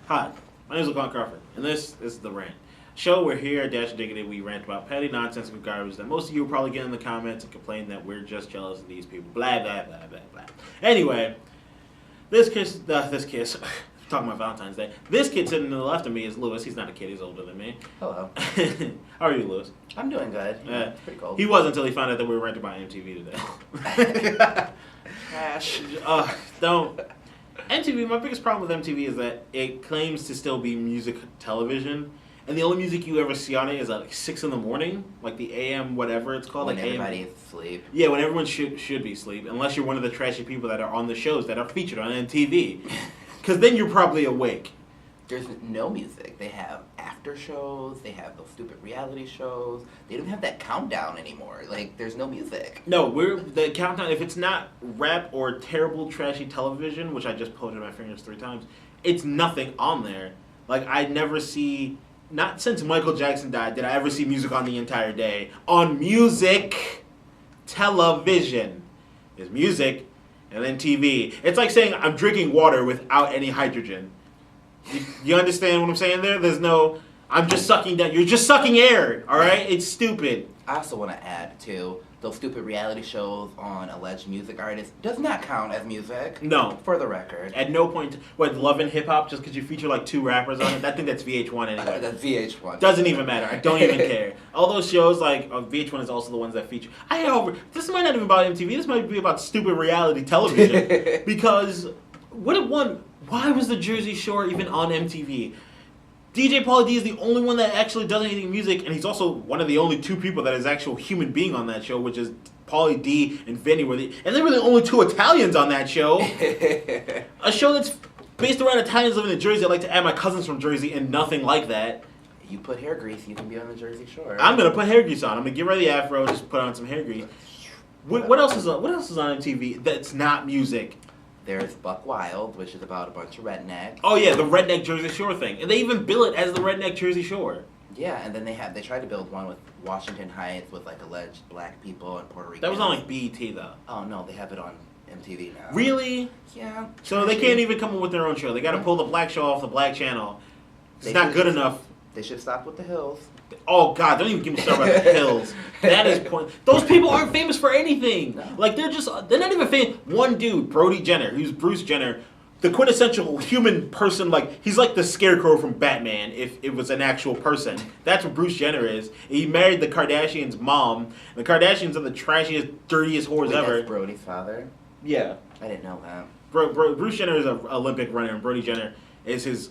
Hi, my name is LeCon Crawford, and this is The Rant. Show we're here at Dash Diggity, we rant about petty nonsense and garbage that most of you will probably get in the comments and complain that we're just jealous of these people. Blah, blah, blah, blah, blah. Anyway, this kid, talking about Valentine's Day, this kid sitting to the left of me is Lewis. He's not a kid, he's older than me. Hello. How are you, Lewis? I'm doing good. It's pretty cold. He was until he found out that we were rented by MTV today. Trash. Don't. MTV, my biggest problem with MTV is that it claims to still be music television, and the only music you ever see on it is at like 6 in the morning, like the AM whatever it's called. When like everybody AM. is asleep. Yeah, when everyone should be asleep, unless you're one of the trashy people that are on the shows that are featured on MTV, because then you're probably awake. There's no music. They have after shows. They have those stupid reality shows. They don't have that countdown anymore. Like, there's no music. No, we're the countdown. If it's not rap or terrible trashy television, which I just pointed my fingers 3 times, it's nothing on there. Like I never see. Not since Michael Jackson died did I ever see music on the entire day. On music television. There's music and then TV. It's like saying I'm drinking water without any hydrogen. You understand what I'm saying there? There's no... I'm just sucking down... You're just sucking air, alright? It's stupid. I also want to add, too, those stupid reality shows on alleged music artists does not count as music. No. For the record. At no point... What, Love and Hip Hop, just because you feature like 2 rappers on it? I think that's VH1 anyway. That's VH1. Doesn't even matter. I don't even care. All those shows, like, VH1 is also the ones that feature... This might not even be about MTV. This might be about stupid reality television. Because... Why was the Jersey Shore even on MTV? DJ Pauly D is the only one that actually does anything music, and he's also one of the only 2 people that is actual human being on that show, which is Pauly D and Vinny. And they were the only 2 Italians on that show. A show that's based around Italians living in Jersey. I like to add my cousins from Jersey and nothing like that. You put hair grease, you can be on the Jersey Shore. I'm gonna put hair grease on. I'm gonna get rid of the afro, just put on some hair grease. What else is on MTV that's not music? There's Buck Wild, which is about a bunch of rednecks. Oh yeah, the redneck Jersey Shore thing, and they even bill it as the redneck Jersey Shore. Yeah, and then they tried to build one with Washington Heights with like alleged black people and Puerto Ricans. That was on like BET though. Oh no, they have it on MTV now. Really? Yeah. So they can't even come up with their own show. They got to pull the black show off the black channel. It's not good enough. They should stop with the Hills. Oh God! Don't even get me started about the Hills. That is point. Those people aren't famous for anything. No. Like they're not even famous. One dude, Brody Jenner, who's Bruce Jenner, the quintessential human person. Like he's like the Scarecrow from Batman if it was an actual person. That's what Bruce Jenner is. He married the Kardashians' mom. The Kardashians are the trashiest, dirtiest whores ever. That's Brody's father. Yeah. I didn't know that. Bruce Jenner is an Olympic runner, and Brody Jenner is his.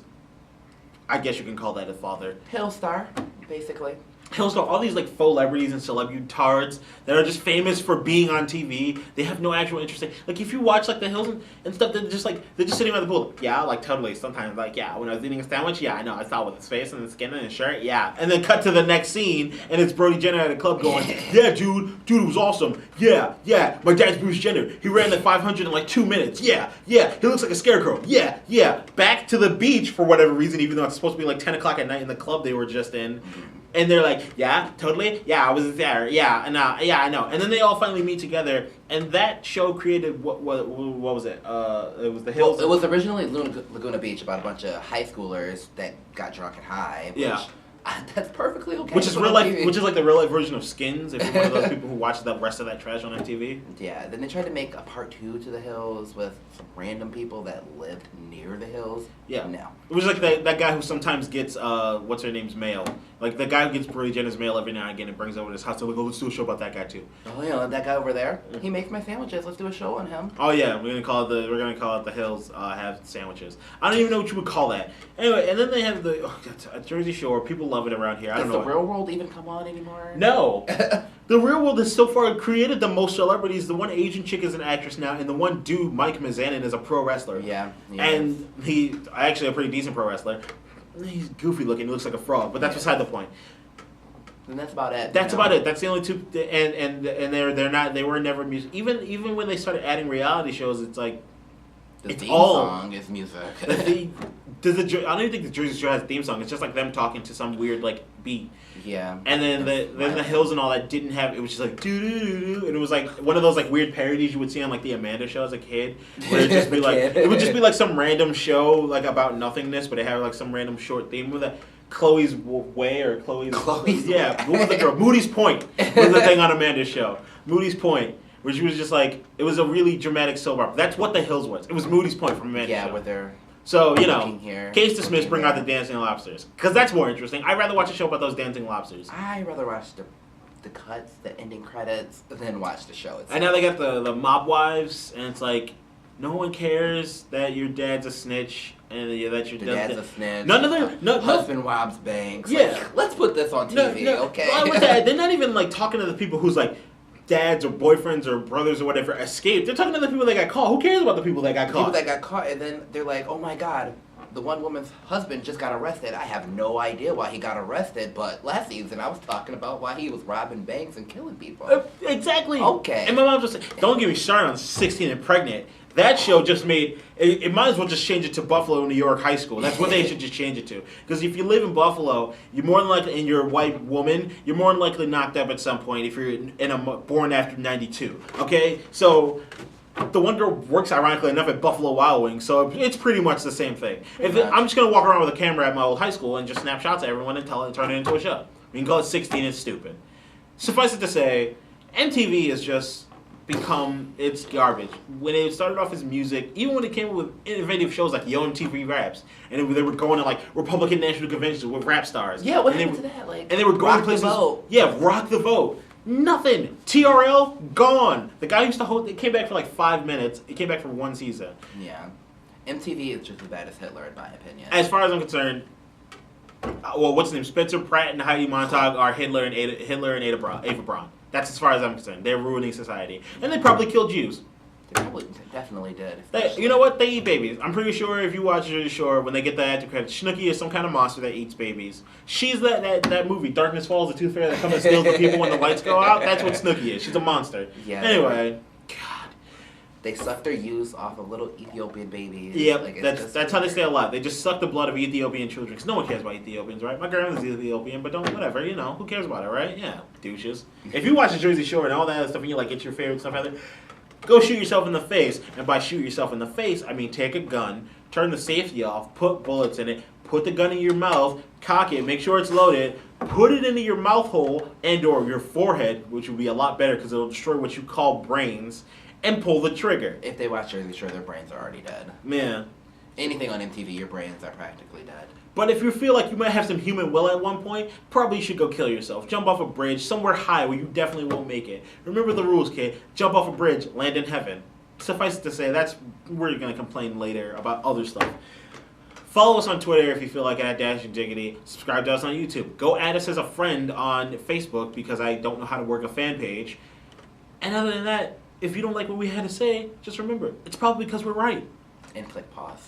I guess you can call that a father. Hill star, basically. He'll start all these like faux celebrities and celebritards that are just famous for being on TV. They have no actual interest. Like if you watch like the Hills and stuff, they're just sitting around the pool. Yeah, like totally. Sometimes like yeah, when I was eating a sandwich, yeah, I know. I saw with his face and his skin and his shirt, yeah. And then cut to the next scene and it's Brody Jenner at a club going, yeah, dude, it was awesome. Yeah. My dad's Bruce Jenner. He ran like 500 in like 2 minutes. Yeah. He looks like a scarecrow. Yeah. Back to the beach for whatever reason, even though it's supposed to be like 10 o'clock at night in the club they were just in. And they're like, yeah, totally, yeah, I was there, yeah, I know. And then they all finally meet together, and that show created what was it? It was the Hills. Well, it was originally Laguna Beach about a bunch of high schoolers that got drunk and high. Which, yeah. That's perfectly okay. Which is real life. Which is like the real life version of Skins. If you're one of those people who watch the rest of that trash on MTV. Yeah. Then they tried to make a part 2 to the Hills with some random people that lived near the Hills. Yeah. No. It was like that guy who sometimes gets what's her name's mail. Like the guy who gets Brody Jenner's mail every now and again and brings it over to his house. So like, oh, let's do a show about that guy too. Oh yeah, that guy over there. He makes my sandwiches. Let's do a show on him. Oh yeah, we're gonna call it the Hills have sandwiches. I don't even know what you would call that. Anyway, and then they have the Jersey Shore. People love it around here. I don't know. Does the Real World even come on anymore? No. The Real World has so far created the most celebrities. The one Asian chick is an actress now, and the one dude, Mike Mizanin, is a pro wrestler. Yeah. And he's actually a pretty decent pro wrestler. He's goofy looking. He looks like a frog, but that's beside the point. And that's about it. That's about it. That's the only 2. And they were never music. Even when they started adding reality shows, it's like The it's theme all song is music. I don't even think the Jersey Shore has a theme song. It's just like them talking to some weird like beat. Yeah. And then the Hills and all that didn't have. It was just like doo doo doo doo, and it was like one of those like weird parodies you would see on like the Amanda Show as a kid, where it'd just be like it would just be like some random show like about nothingness, but it had like some random short theme with it. Chloe's Way or Chloe's yeah. What was the girl? Moody's Point was the thing on Amanda's show. Moody's Point. Which was just like, it was a really dramatic soap opera. That's what The Hills was. It was Moody's Point from Amanda's show. Yeah, with their... So, you know, looking here, case dismissed, bring out the there. dancing lobsters. Because that's more interesting. I'd rather watch a show about those dancing lobsters. I'd rather watch the cuts, the ending credits, than watch the show itself. And now they got the mob wives, and it's like, no one cares that your dad's a snitch, and that your dad's a snitch. None of them... Husband robs banks. Yeah. Like, let's put this on TV, okay? Well, I would say, they're not even like talking to the people who's like, dads or boyfriends or brothers or whatever escaped. They're talking to the people that got caught. Who cares about the people that got caught? People that got caught, and then they're like, oh my god, the one woman's husband just got arrested. I have no idea why he got arrested, but last season I was talking about why he was robbing banks and killing people. Exactly. Okay. And my mom just said, don't get me started on 16 and Pregnant. That show just made, it might as well just change it to Buffalo, New York High School. That's what they should just change it to. Because if you live in Buffalo, you're more than likely, and you're a white woman, you're more than likely knocked up at some point if you're born after 92. Okay? So, the one girl works, ironically enough, at Buffalo Wild Wings, so it's pretty much the same thing. I'm just going to walk around with a camera at my old high school and just snap shots at everyone and turn it into a show. We can call it 16, it's stupid. Suffice it to say, MTV is just... it's garbage. When it started off as music, even when it came up with innovative shows like Yo MTV Raps, and they were going to like Republican National Conventions with rap stars. Yeah, what happened to that? Like, and they were going to places. Yeah, Rock the Vote. Nothing. TRL gone. The guy who used to hold. It came back for like 5 minutes. It came back for one season. Yeah, MTV is just as bad as Hitler, in my opinion. As far as I'm concerned, well, what's his name? Spencer Pratt and Heidi Montag are Hitler and Ava Braun. That's as far as I'm concerned. They're ruining society. And they probably killed Jews. They definitely did. You know what? They eat babies. I'm pretty sure if you watch Jersey Shore, when they get the after credits, Snooki is some kind of monster that eats babies. She's that movie, Darkness Falls, the Tooth Fairy that comes and steals the people when the lights go out. That's what Snooki is. She's a monster. Yeah. Anyway, God. They suck their youth off of little Ethiopian babies. Yep, like, that's how they stay alive. They just suck the blood of Ethiopian children. Because no one cares about Ethiopians, right? My grandmother's Ethiopian, but whatever, you know. Who cares about it, right? Yeah, douches. If you watch the Jersey Shore and all that other stuff and you like, it's your favorite stuff out there, go shoot yourself in the face. And by shoot yourself in the face, I mean take a gun, turn the safety off, put bullets in it, put the gun in your mouth, cock it, make sure it's loaded, put it into your mouth hole and or your forehead, which would be a lot better because it'll destroy what you call brains, and pull the trigger. If they watch Jersey Shore, their brains are already dead. Man. Anything on MTV, your brains are practically dead. But if you feel like you might have some human will at one point, probably you should go kill yourself. Jump off a bridge somewhere high where you definitely won't make it. Remember the rules, kid. Jump off a bridge, land in heaven. Suffice it to say, that's where you're going to complain later about other stuff. Follow us on Twitter if you feel like it at Dash and Jiggity. Subscribe to us on YouTube. Go add us as a friend on Facebook because I don't know how to work a fan page. And other than that, if you don't like what we had to say, just remember, it's probably because we're right. And click pause.